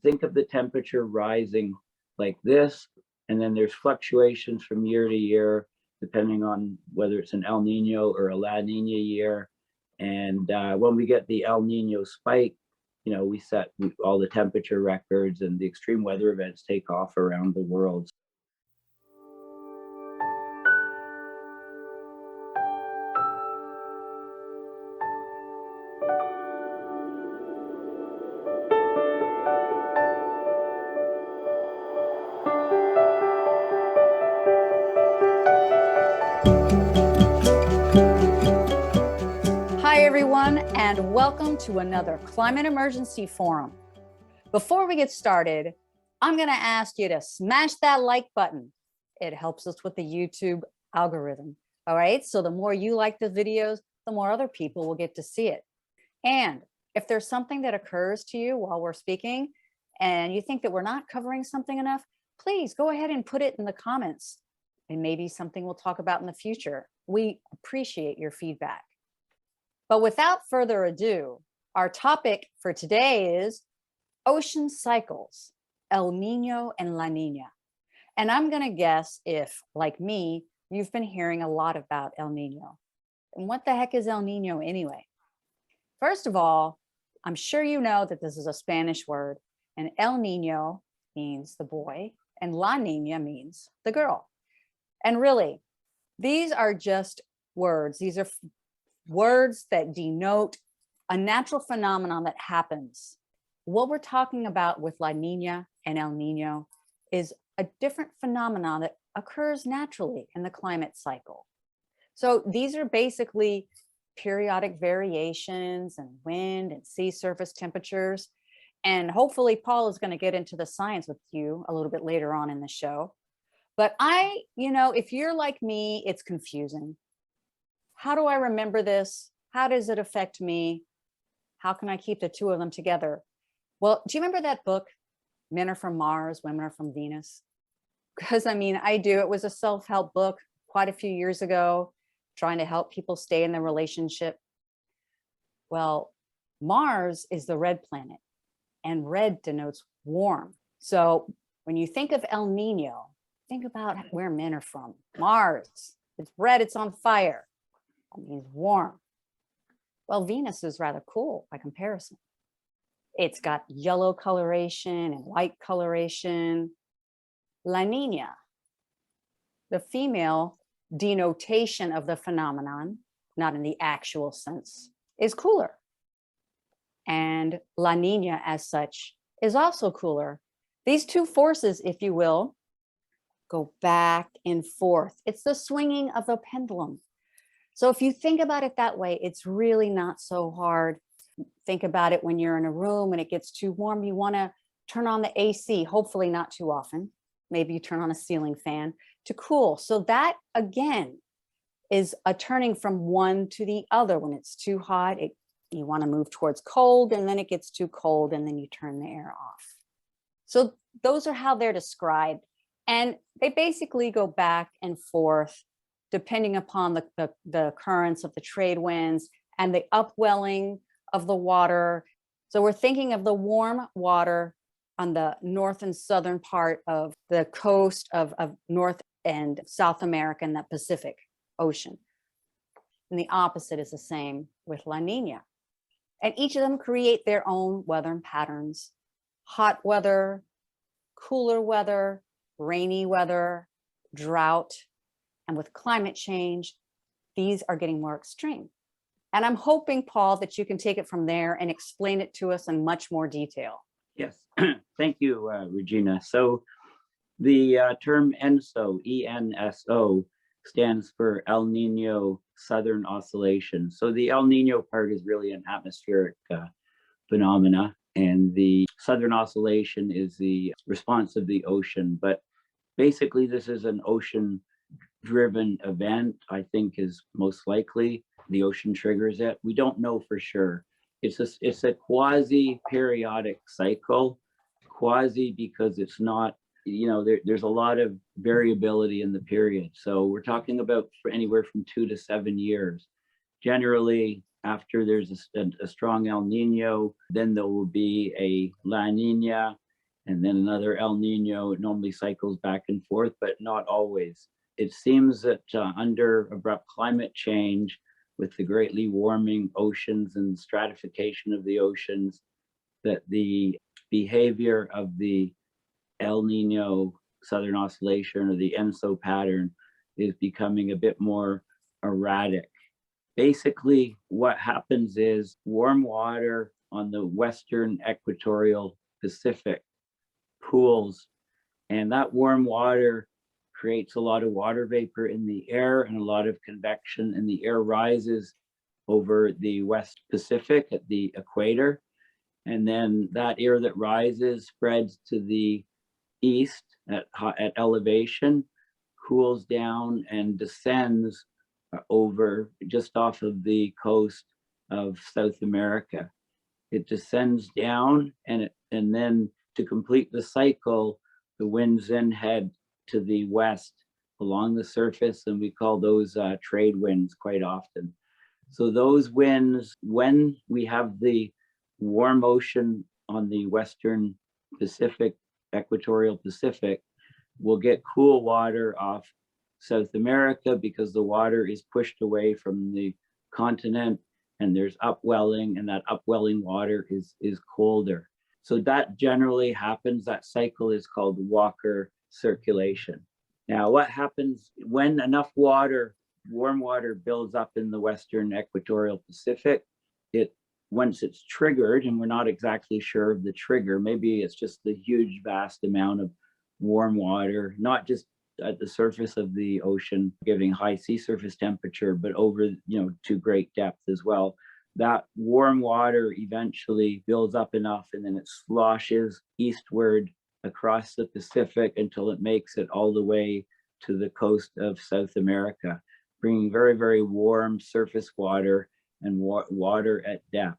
think of the temperature rising like this, and then there's fluctuations from year to year, depending on whether it's an El Nino or a La Nina year. And when we get the El Nino spike, we set all the temperature records, and the extreme weather events take off around the world. Hi, everyone, and welcome to another Climate Emergency Forum. Before we get started, I'm going to ask you to smash that like button. It helps us with the YouTube algorithm. All right, so the more you like the videos, the more other people will get to see it. And if there's something that occurs to you while we're speaking and you think that we're not covering something enough, please go ahead and put it in the comments. And maybe something we'll talk about in the future. We appreciate your feedback. But without further ado, our topic for today is ocean cycles, El Nino and La Nina. And I'm going to guess if, like me, you've been hearing a lot about El Nino. And what the heck is El Nino anyway? First of all, I'm sure you know that this is a Spanish word, and El Nino means the boy, and La Nina means the girl. And really, these are just words. These are words that denote a natural phenomenon that happens. What we're talking about with La Nina and El Nino is a different phenomenon that occurs naturally in the climate cycle. So these are basically periodic variations in wind and sea surface temperatures. And hopefully Paul is going to get into the science with you a little bit later on in the show. But if you're like me, it's confusing. How do I remember this? How does it affect me? How can I keep the two of them together? Well, do you remember that book, Men Are From Mars, Women Are From Venus? Because I do. It was a self-help book quite a few years ago, trying to help people stay in their relationship. Well, Mars is the red planet, and red denotes warm. So when you think of El Nino, think about where men are from. Mars, it's red, it's on fire. That means warm. Well, Venus is rather cool by comparison. It's got yellow coloration and white coloration. La Nina, the female denotation of the phenomenon, not in the actual sense, is cooler. And La Nina, as such, is also cooler. These two forces, if you will, go back and forth. It's the swinging of a pendulum. So if you think about it that way, it's really not so hard. Think about it when you're in a room and it gets too warm, you want to turn on the AC, hopefully not too often. Maybe you turn on a ceiling fan to cool. So that, again, is a turning from one to the other. When it's too hot, you want to move towards cold, and then it gets too cold, and then you turn the air off. So those are how they're described. And they basically go back and forth depending upon the currents of the trade winds and the upwelling of the water. So we're thinking of the warm water on the north and southern part of the coast of North and South America and the Pacific Ocean. And the opposite is the same with La Nina. And each of them create their own weather patterns: hot weather, cooler weather, rainy weather, drought. And with climate change, these are getting more extreme. And I'm hoping, Paul, that you can take it from there and explain it to us in much more detail. Yes, thank you, Regina. So the term ENSO, E-N-S-O, stands for El Nino Southern Oscillation. So the El Nino part is really an atmospheric phenomena, and the Southern Oscillation is the response of the ocean. But basically, this is an ocean-driven event, I think, is most likely. The ocean triggers it. We don't know for sure. It's a quasi-periodic cycle. Quasi because it's not, there's a lot of variability in the period. So we're talking about anywhere from 2 to 7 years. Generally, after there's a strong El Nino, then there will be a La Nina, and then another El Nino. It normally cycles back and forth, but not always. It seems that under abrupt climate change, with the greatly warming oceans and stratification of the oceans, that the behavior of the El Nino Southern Oscillation or the ENSO pattern is becoming a bit more erratic. Basically, what happens is warm water on the Western equatorial Pacific pools, and that warm water creates a lot of water vapor in the air and a lot of convection, and the air rises over the West Pacific at the equator. And then that air that rises spreads to the east at elevation, cools down and descends over just off of the coast of South America. It descends down, and then to complete the cycle, the winds then head to the west along the surface, and we call those trade winds quite often. So those winds, when we have the warm ocean on the Western Pacific, equatorial Pacific, we'll get cool water off South America because the water is pushed away from the continent and there's upwelling, and that upwelling water is colder. So that generally happens. That cycle is called Walker circulation. Now, what happens when enough water, warm water, builds up in the Western equatorial Pacific? Once it's triggered, and we're not exactly sure of the trigger, maybe it's just the huge, vast amount of warm water, not just at the surface of the ocean, giving high sea surface temperature, but over, to great depth as well. That warm water eventually builds up enough, and then it sloshes eastward across the Pacific until it makes it all the way to the coast of South America, bringing very, very warm surface water and water at depth.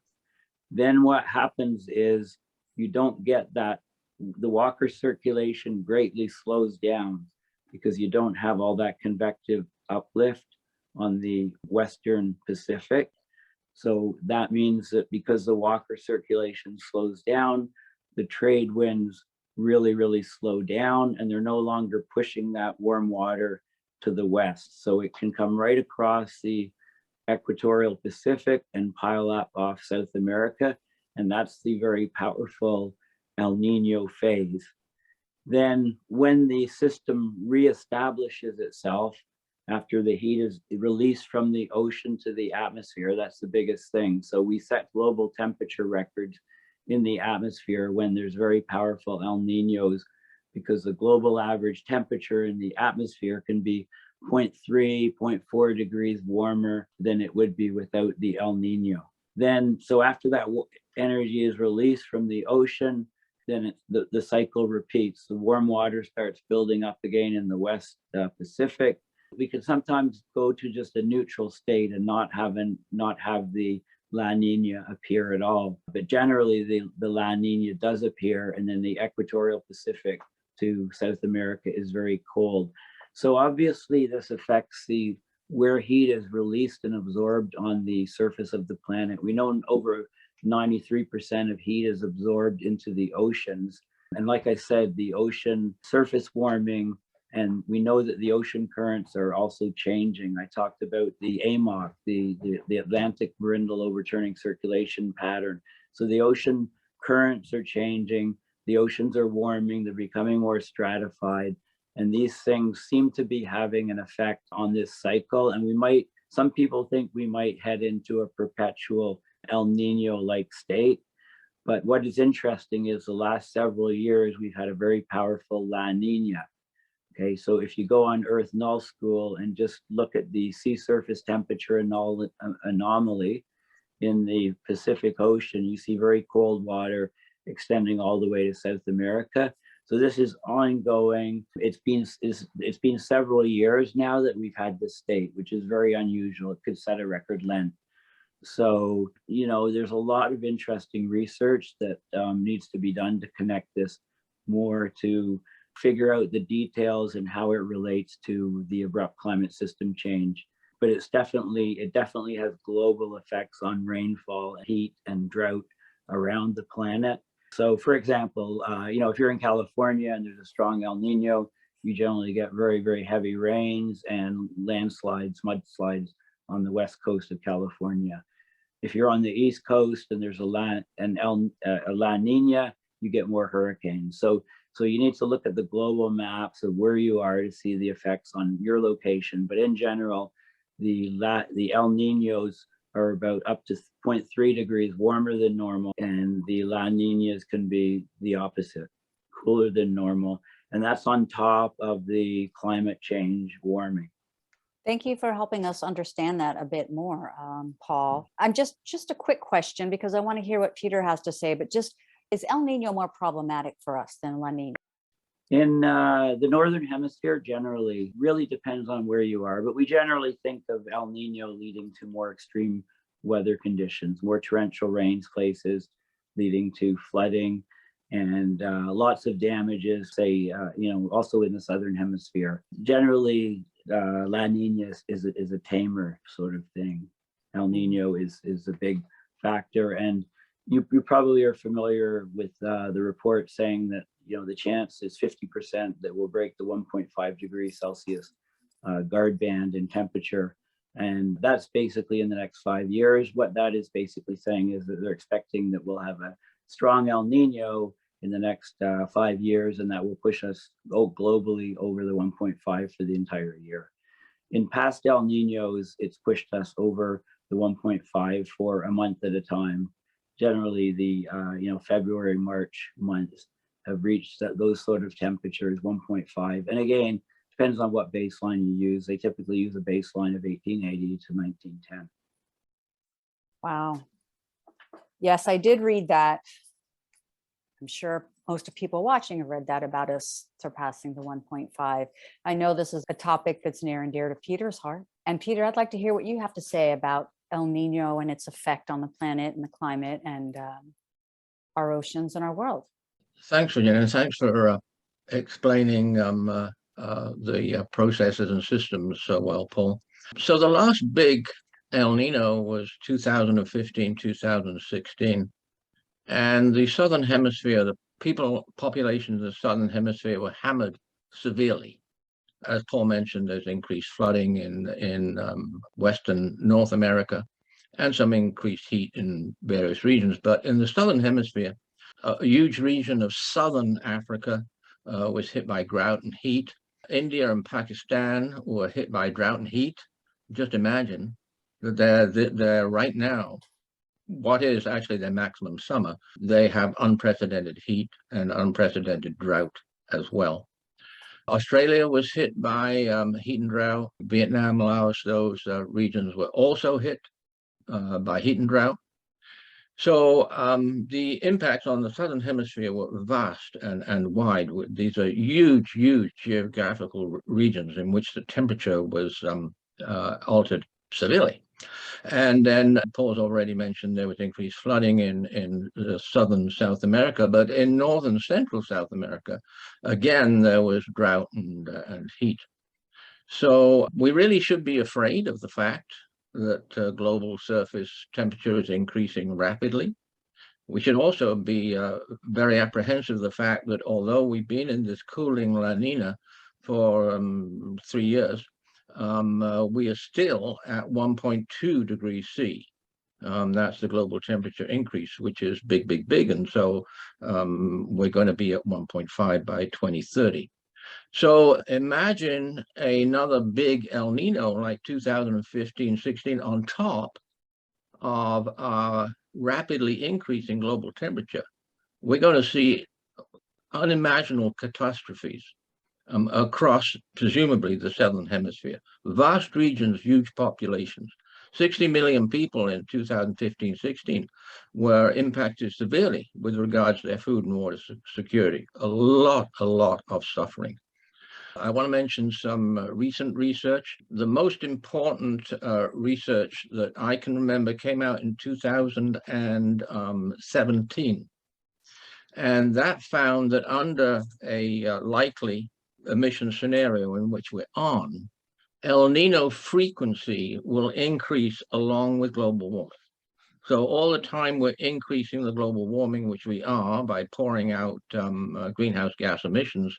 Then what happens is you don't get that. The Walker circulation greatly slows down because you don't have all that convective uplift on the Western Pacific. So that means that because the Walker circulation slows down, the trade winds really, really slow down, and they're no longer pushing that warm water to the west. So it can come right across the equatorial Pacific and pile up off South America. And that's the very powerful El Nino phase. Then when the system reestablishes itself after the heat is released from the ocean to the atmosphere, that's the biggest thing. So we set global temperature records in the atmosphere when there's very powerful El Ninos, because the global average temperature in the atmosphere can be 0.3, 0.4 degrees warmer than it would be without the El Nino. Then, so after that energy is released from the ocean, then the cycle repeats. The warm water starts building up again in the West Pacific. We can sometimes go to just a neutral state and not have the La Nina appear at all. But generally, the La Nina does appear, and then the equatorial Pacific to South America is very cold. So obviously, this affects where heat is released and absorbed on the surface of the planet. We know over 93% of heat is absorbed into the oceans. And like I said, the ocean surface warming, and we know that the ocean currents are also changing. I talked about the AMOC, the Atlantic Marindal Overturning Circulation Pattern. So the ocean currents are changing, the oceans are warming, they're becoming more stratified. And these things seem to be having an effect on this cycle. And some people think we might head into a perpetual El Nino-like state. But what is interesting is the last several years, we've had a very powerful La Nina. Okay, so if you go on Earth Null School and just look at the sea surface temperature anomaly in the Pacific Ocean, you see very cold water extending all the way to South America. So this is ongoing. It's been several years now that we've had this state, which is very unusual. It could set a record length. So, there's a lot of interesting research that needs to be done to connect this more, to figure out the details and how it relates to the abrupt climate system change. But it definitely has global effects on rainfall, heat, and drought around the planet. So for example, if you're in California and there's a strong El Nino, you generally get very, very heavy rains and landslides, mudslides on the west coast of California. If you're on the East Coast and there's a La Nina, you get more hurricanes. So you need to look at the global maps of where you are to see the effects on your location. But in general, the El Ninos are about up to 0.3 degrees warmer than normal, and the La Ninas can be the opposite, cooler than normal. And that's on top of the climate change warming. Thank you for helping us understand that a bit more, Paul. I'm just a quick question, because I want to hear what Peter has to say, but just, is El Nino more problematic for us than La Nina? In the Northern Hemisphere, generally, really depends on where you are, but we generally think of El Nino leading to more extreme weather conditions, more torrential rains places, leading to flooding and lots of damages, say, also in the Southern Hemisphere. Generally, La Nina is a tamer sort of thing. El Nino is a big factor. And you probably are familiar with the report saying that, the chance is 50% that we'll break the 1.5 degrees Celsius guard band in temperature. And that's basically in the next 5 years. What that is basically saying is that they're expecting that we'll have a strong El Nino in the next 5 years, and that will push us globally over the 1.5 for the entire year. In past El Ninos, it's pushed us over the 1.5 for a month at a time. Generally, the February, March months have reached those sort of temperatures, 1.5. And again, depends on what baseline you use. They typically use a baseline of 1880 to 1910. Wow. Yes, I did read that. I'm sure most of people watching have read that about us surpassing the 1.5. I know this is a topic that's near and dear to Peter's heart. And Peter, I'd like to hear what you have to say about El Nino and its effect on the planet and the climate and our oceans and our world. Thanks, Virginia, and thanks for explaining the processes and systems so well, Paul. So the last big El Nino was 2015, 2016. And the Southern Hemisphere, the populations of the Southern Hemisphere were hammered severely. As Paul mentioned, there's increased flooding in Western North America and some increased heat in various regions. But in the Southern Hemisphere, a huge region of Southern Africa was hit by drought and heat. India and Pakistan were hit by drought and heat. Just imagine that they're right now, what is actually their maximum summer, they have unprecedented heat and unprecedented drought as well. Australia was hit by heat and drought. Vietnam, Laos, those regions were also hit by heat and drought. So the impacts on the Southern Hemisphere were vast and wide. These are huge, huge geographical regions in which the temperature was altered severely. And then Paul's already mentioned there was increased flooding in southern South America, but in northern central South America, again, there was drought and heat. So we really should be afraid of the fact that global surface temperature is increasing rapidly. We should also be very apprehensive of the fact that although we've been in this cooling La Nina for 3 years, we are still at 1.2 degrees C. That's the global temperature increase, which is big, big, big. And so we're going to be at 1.5 by 2030. So imagine another big El Nino like 2015-16 on top of our rapidly increasing global temperature. We're going to see unimaginable catastrophes across, presumably, the Southern Hemisphere. Vast regions, huge populations. 60 million people in 2015-16 were impacted severely with regards to their food and water security. A lot of suffering. I want to mention some recent research. The most important research that I can remember came out in 2017. And that found that under a likely emission scenario in which we're on, El Nino frequency will increase along with global warming. So all the time we're increasing the global warming, which we are by pouring out greenhouse gas emissions,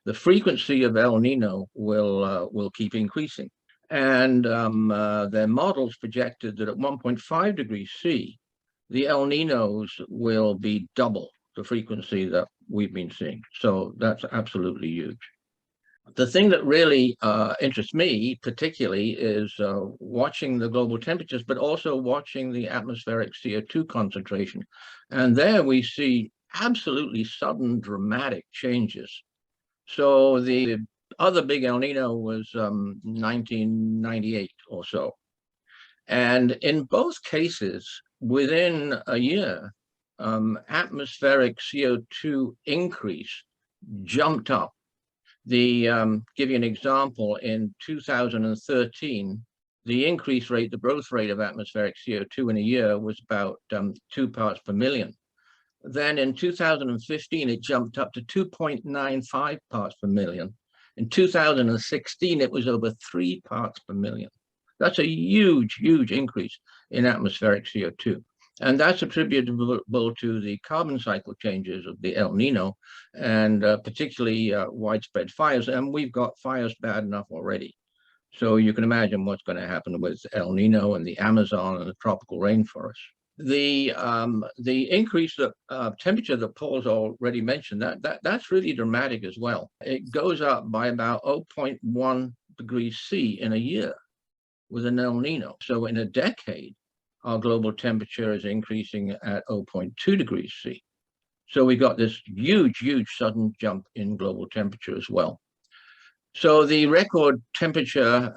the frequency of El Nino will keep increasing. And their models projected that at 1.5 degrees C, the El Ninos will be double the frequency that we've been seeing. So that's absolutely huge. The thing that really interests me particularly is watching the global temperatures, but also watching the atmospheric CO2 concentration. And there we see absolutely sudden dramatic changes. So the other big El Nino was 1998 or so. And in both cases, within a year, atmospheric CO2 increase jumped up. Give you an example, in 2013, the increase rate, the growth rate of atmospheric CO2 in a year was about 2 parts per million. Then in 2015, it jumped up to 2.95 parts per million. In 2016, it was over 3 parts per million. That's a huge, huge increase in atmospheric CO2. And that's attributable to the carbon cycle changes of the El Nino and particularly widespread fires. And we've got fires bad enough already. So you can imagine what's going to happen with El Nino and the Amazon and the tropical rainforest. The increase of temperature that Paul's already mentioned, that's really dramatic as well. It goes up by about 0.1 degrees C in a year with an El Nino. So in a decade, our global temperature is increasing at 0.2 degrees C. So we got this huge, huge sudden jump in global temperature as well. So the record temperature,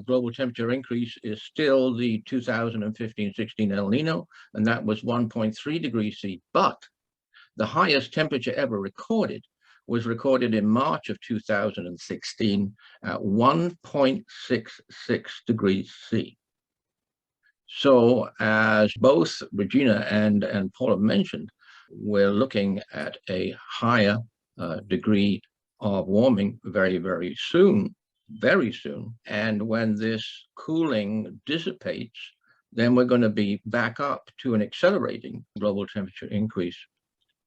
global temperature increase is still the 2015-16 El Nino, and that was 1.3 degrees C. But the highest temperature ever recorded was recorded in March of 2016 at 1.66 degrees C. So as both Regina and Paul have mentioned, we're looking at a higher degree of warming very, very soon. And when this cooling dissipates, then we're going to be back up to an accelerating global temperature increase.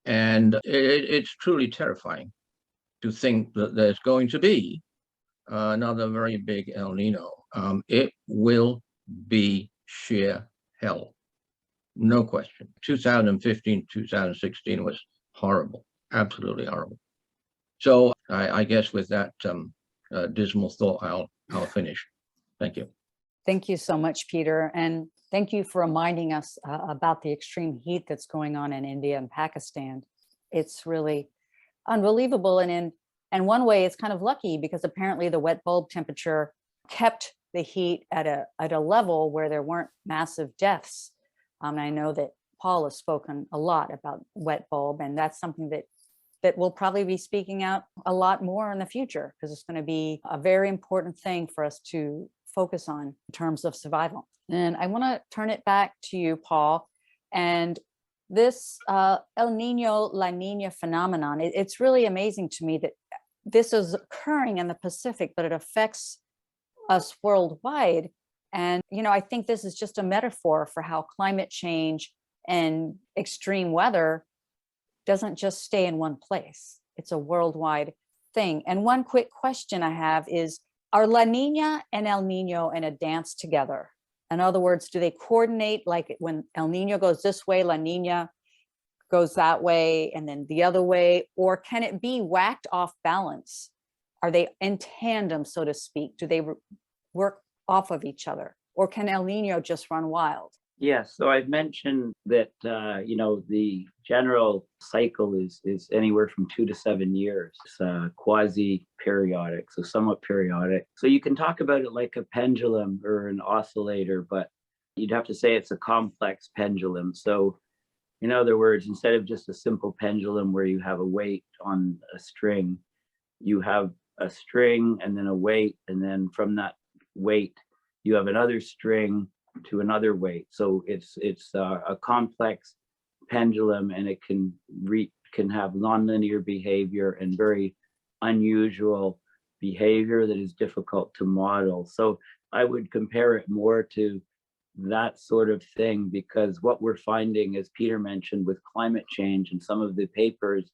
And it's truly terrifying to think that there's going to be another very big El Nino. It will be sheer hell, no question. 2015, 2016 was horrible, absolutely horrible. So I guess with that dismal thought, I'll finish. Thank you. Thank you so much, Peter. And thank you for reminding us about the extreme heat that's going on in India and Pakistan. It's really unbelievable. And in one way, it's kind of lucky because apparently the wet bulb temperature kept the heat at a level where there weren't massive deaths. I know that Paul has spoken a lot about wet bulb, and that's something that we'll probably be speaking out a lot more in the future, because it's going to be a very important thing for us to focus on in terms of survival. And I want to turn it back to you, Paul. And this El Nino, La Nina phenomenon, it's really amazing to me that this is occurring in the Pacific, but it affects us worldwide. And, I think this is just a metaphor for how climate change and extreme weather doesn't just stay in one place. It's a worldwide thing. And one quick question I have is, are La Nina and El Nino in a dance together? In other words, do they coordinate, like when El Nino goes this way, La Nina goes that way, and then the other way? Or can it be whacked off balance? Are they in tandem, so to speak? Do they work off of each other? Or can El Nino just run wild? Yes, so I've mentioned that, the general cycle is anywhere from 2 to 7 years. It's quasi-periodic, so somewhat periodic. So you can talk about it like a pendulum or an oscillator, but you'd have to say it's a complex pendulum. So in other words, instead of just a simple pendulum where you have a weight on a string, you have a string and then a weight, and then from that weight, you have another string to another weight. So it's a complex pendulum, and it can have nonlinear behavior and very unusual behavior that is difficult to model. So I would compare it more to that sort of thing, because what we're finding, as Peter mentioned, with climate change, and some of the papers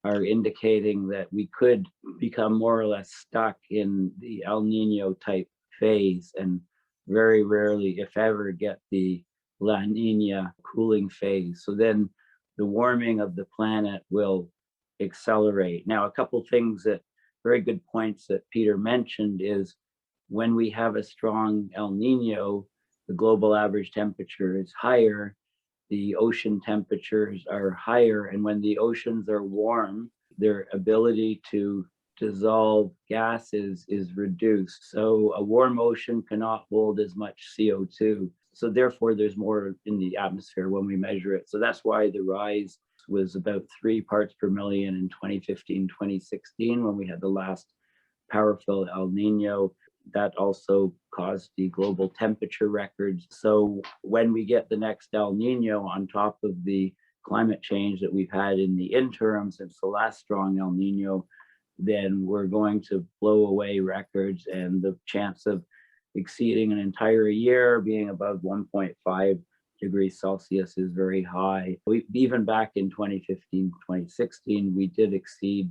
are indicating that we could become more or less stuck in the El Nino type phase and very rarely, if ever, get the La Nina cooling phase. So then the warming of the planet will accelerate. Now, a couple things that very good points that Peter mentioned is when we have a strong El Nino, the global average temperature is higher, the ocean temperatures are higher, and when the oceans are warm, their ability to dissolve gases is reduced. So a warm ocean cannot hold as much CO2. So therefore, there's more in the atmosphere when we measure it. So that's why the rise was about 3 parts per million in 2015, 2016, when we had the last powerful El Nino. That also caused the global temperature records. So when we get the next El Nino on top of the climate change that we've had in the interim since the last strong El Nino, then we're going to blow away records, and the chance of exceeding an entire year being above 1.5 degrees Celsius is very high. Even back in 2015, 2016, we did exceed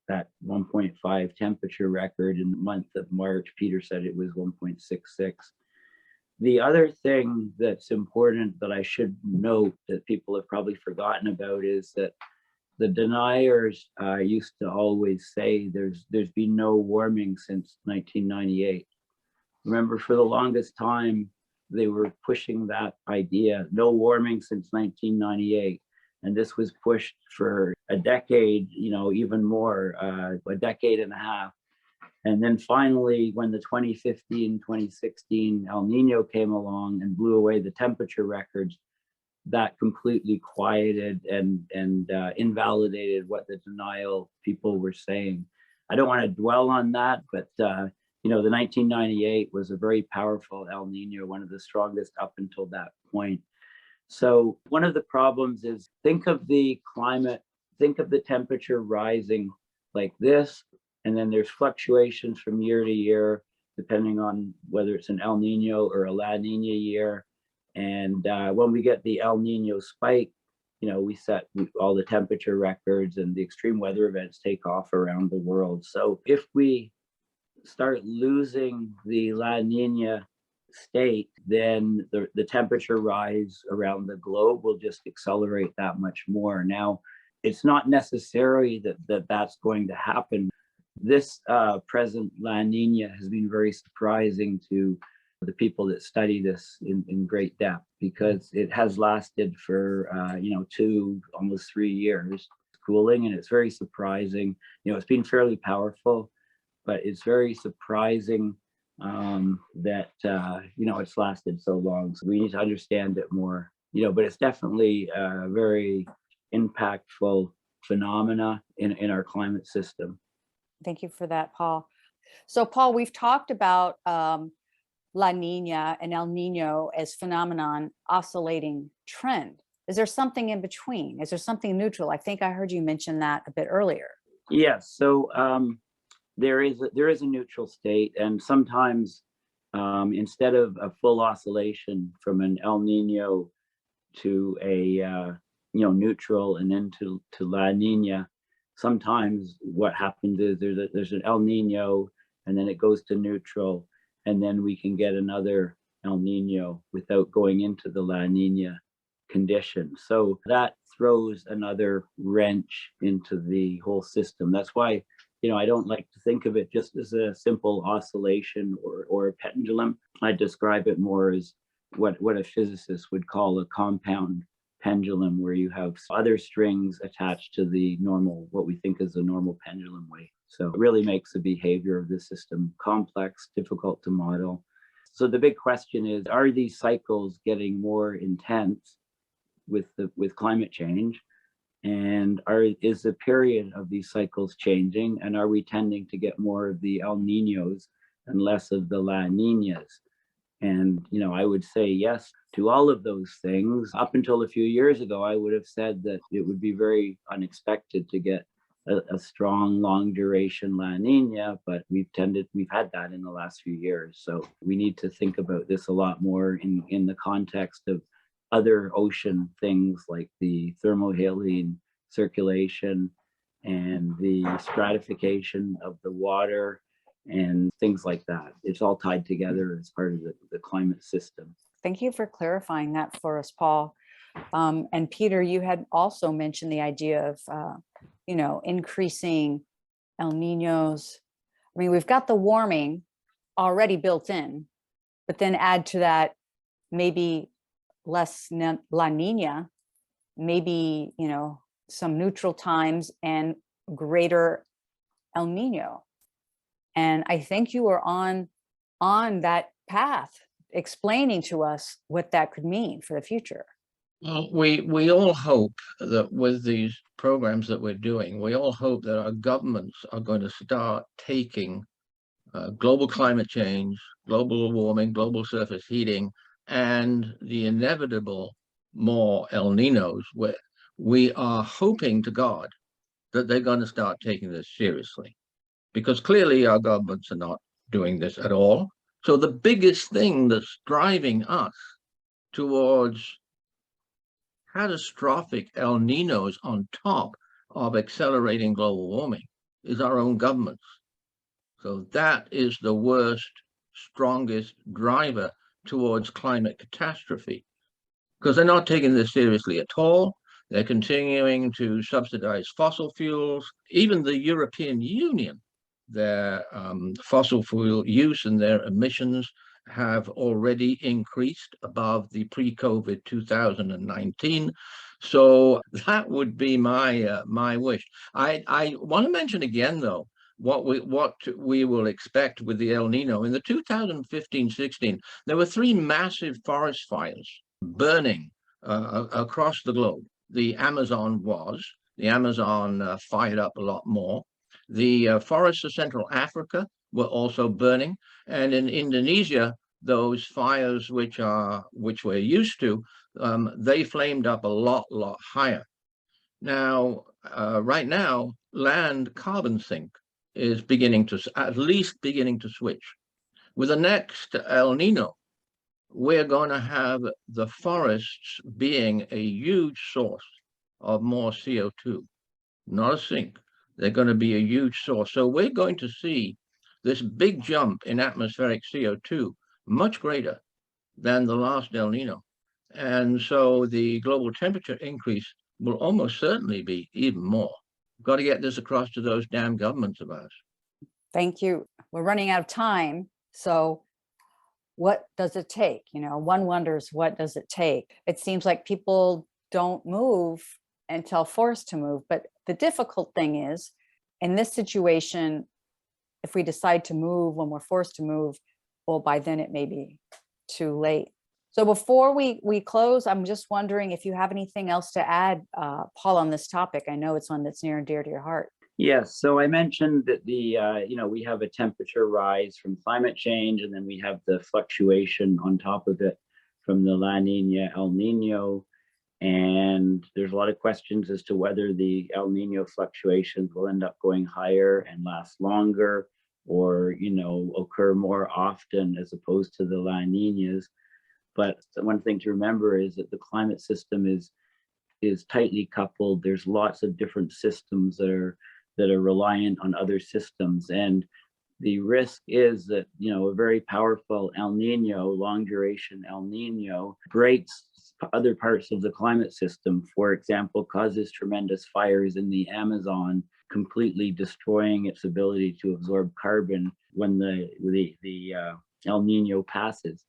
that 1.5 temperature record in the month of March. Peter said it was 1.66. The other thing that's important that I should note that people have probably forgotten about is that the deniers used to always say there's been no warming since 1998. Remember, for the longest time, they were pushing that idea, no warming since 1998. And this was pushed for a decade, even more, a decade and a half. And then finally, when the 2015, 2016 El Nino came along and blew away the temperature records, that completely quieted and invalidated what the denial people were saying. I don't want to dwell on that, but the 1998 was a very powerful El Nino, one of the strongest up until that point. So one of the problems is, think of the climate, think of the temperature rising like this, and then there's fluctuations from year to year, depending on whether it's an El Nino or a La Nina year. And when we get the El Nino spike, we set all the temperature records, and the extreme weather events take off around the world. So if we start losing the La Nina state, then the temperature rise around the globe will just accelerate that much more. Now, it's not necessary that's going to happen. This present La Nina has been very surprising to the people that study this in great depth, because it has lasted for 2, almost 3 years cooling, and it's very surprising. It's been fairly powerful, but it's very surprising that it's lasted so long. So we need to understand it more, but it's definitely a very impactful phenomena in our climate system. Thank you for that, Paul. So Paul, we've talked about La Nina and El Nino as phenomenon oscillating trend. Is there something in between? Is there something neutral? I think I heard you mention that a bit earlier. Yes. So there is a neutral state, and sometimes instead of a full oscillation from an El Nino to a neutral and then to La Nina, sometimes what happens is there's an El Nino, and then it goes to neutral, and then we can get another El Nino without going into the La Nina condition. So that throws another wrench into the whole system. That's why I don't like to think of it just as a simple oscillation or a pendulum. I describe it more as what a physicist would call a compound pendulum, where you have other strings attached to the normal, what we think is a normal pendulum weight. So it really makes the behavior of the system complex, difficult to model. So the big question is, are these cycles getting more intense with climate change? And is the period of these cycles changing? And are we tending to get more of the El Ninos and less of the La Ninas? And, I would say yes to all of those things. Up until a few years ago, I would have said that it would be very unexpected to get a strong, long duration La Nina, but we've had that in the last few years. So we need to think about this a lot more in the context of other ocean things like the thermohaline circulation and the stratification of the water and things like that. It's all tied together as part of the climate system. Thank you for clarifying that for us, Paul. And Peter, you had also mentioned the idea of, increasing El Ninos. I mean, we've got the warming already built in, but then add to that maybe less La Nina, maybe, some neutral times and greater El Nino. And I think you were on that path, explaining to us what that could mean for the future. Well, we all hope that with these programs that we're doing, we all hope that our governments are going to start taking global climate change, global warming, global surface heating, and the inevitable more El Ninos, where we are hoping to God that they're going to start taking this seriously, because clearly our governments are not doing this at all. So the biggest thing that's driving us towards catastrophic El Ninos on top of accelerating global warming is our own governments. So that is the worst, strongest driver towards climate catastrophe, because they're not taking this seriously at all. They're continuing to subsidize fossil fuels. Even the European Union, their fossil fuel use and their emissions have already increased above the pre-COVID 2019. So that would be my wish. I want to mention again, though, what we will expect with the El Nino. In the 2015-16, there were 3 massive forest fires burning across the globe. The Amazon fired up a lot more. The forests of Central Africa were also burning, and in Indonesia, those fires which we're used to, they flamed up a lot higher. Now, right now, land carbon sink is at least beginning to switch. With the next El Nino, we're going to have the forests being a huge source of more CO2, not a sink. They're going to be a huge source. So we're going to see this big jump in atmospheric CO2, much greater than the last El Nino. And so the global temperature increase will almost certainly be even more. We've got to get this across to those damn governments of ours. Thank you. We're running out of time. So what does it take? One wonders, what does it take? It seems like people don't move until forced to move. But the difficult thing is, in this situation, if we decide to move when we're forced to move, well, by then it may be too late. So before we close, I'm just wondering if you have anything else to add, Paul, on this topic. I know it's one that's near and dear to your heart. Yes, so I mentioned that we have a temperature rise from climate change, and then we have the fluctuation on top of it from the La Nina, El Nino. And there's a lot of questions as to whether the El Nino fluctuations will end up going higher and last longer, or, occur more often as opposed to the La Ninas. But one thing to remember is that the climate system is tightly coupled. There's lots of different systems that are reliant on other systems. And the risk is that, a very powerful El Nino, long duration El Nino, breaks other parts of the climate system. For example, causes tremendous fires in the Amazon, completely destroying its ability to absorb carbon when the El Nino passes,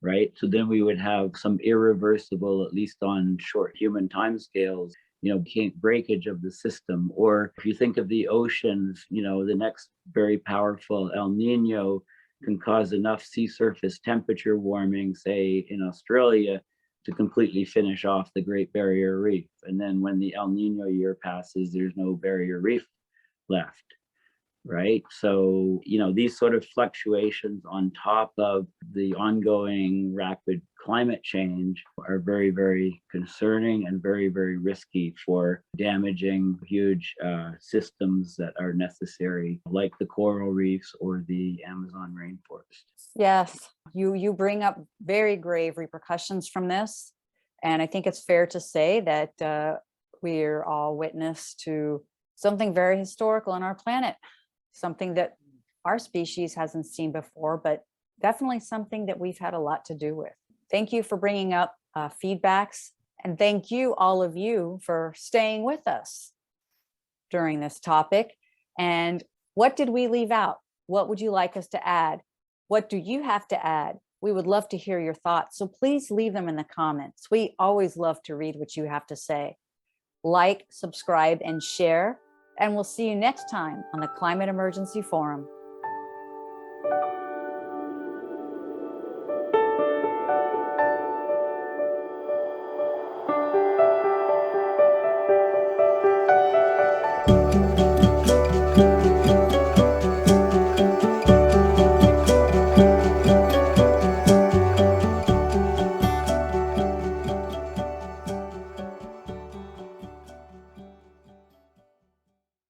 right? So then we would have some irreversible, at least on short human timescales, breakage of the system. Or if you think of the oceans, the next very powerful El Nino can cause enough sea surface temperature warming, say in Australia, to completely finish off the Great Barrier Reef. And then when the El Nino year passes, there's no barrier reef left. right? So, these sort of fluctuations on top of the ongoing rapid climate change are very, very concerning and very, very risky for damaging huge systems that are necessary, like the coral reefs or the Amazon rainforest. Yes, you bring up very grave repercussions from this. And I think it's fair to say that we're all witness to something very historical on our planet, something that our species hasn't seen before, but definitely something that we've had a lot to do with. Thank you for bringing up feedbacks, and thank you, all of you, for staying with us during this topic. And what did we leave out? What would you like us to add? What do you have to add? We would love to hear your thoughts, so please leave them in the comments. We always love to read what you have to say. Like, subscribe, and share, and we'll see you next time on the Climate Emergency Forum.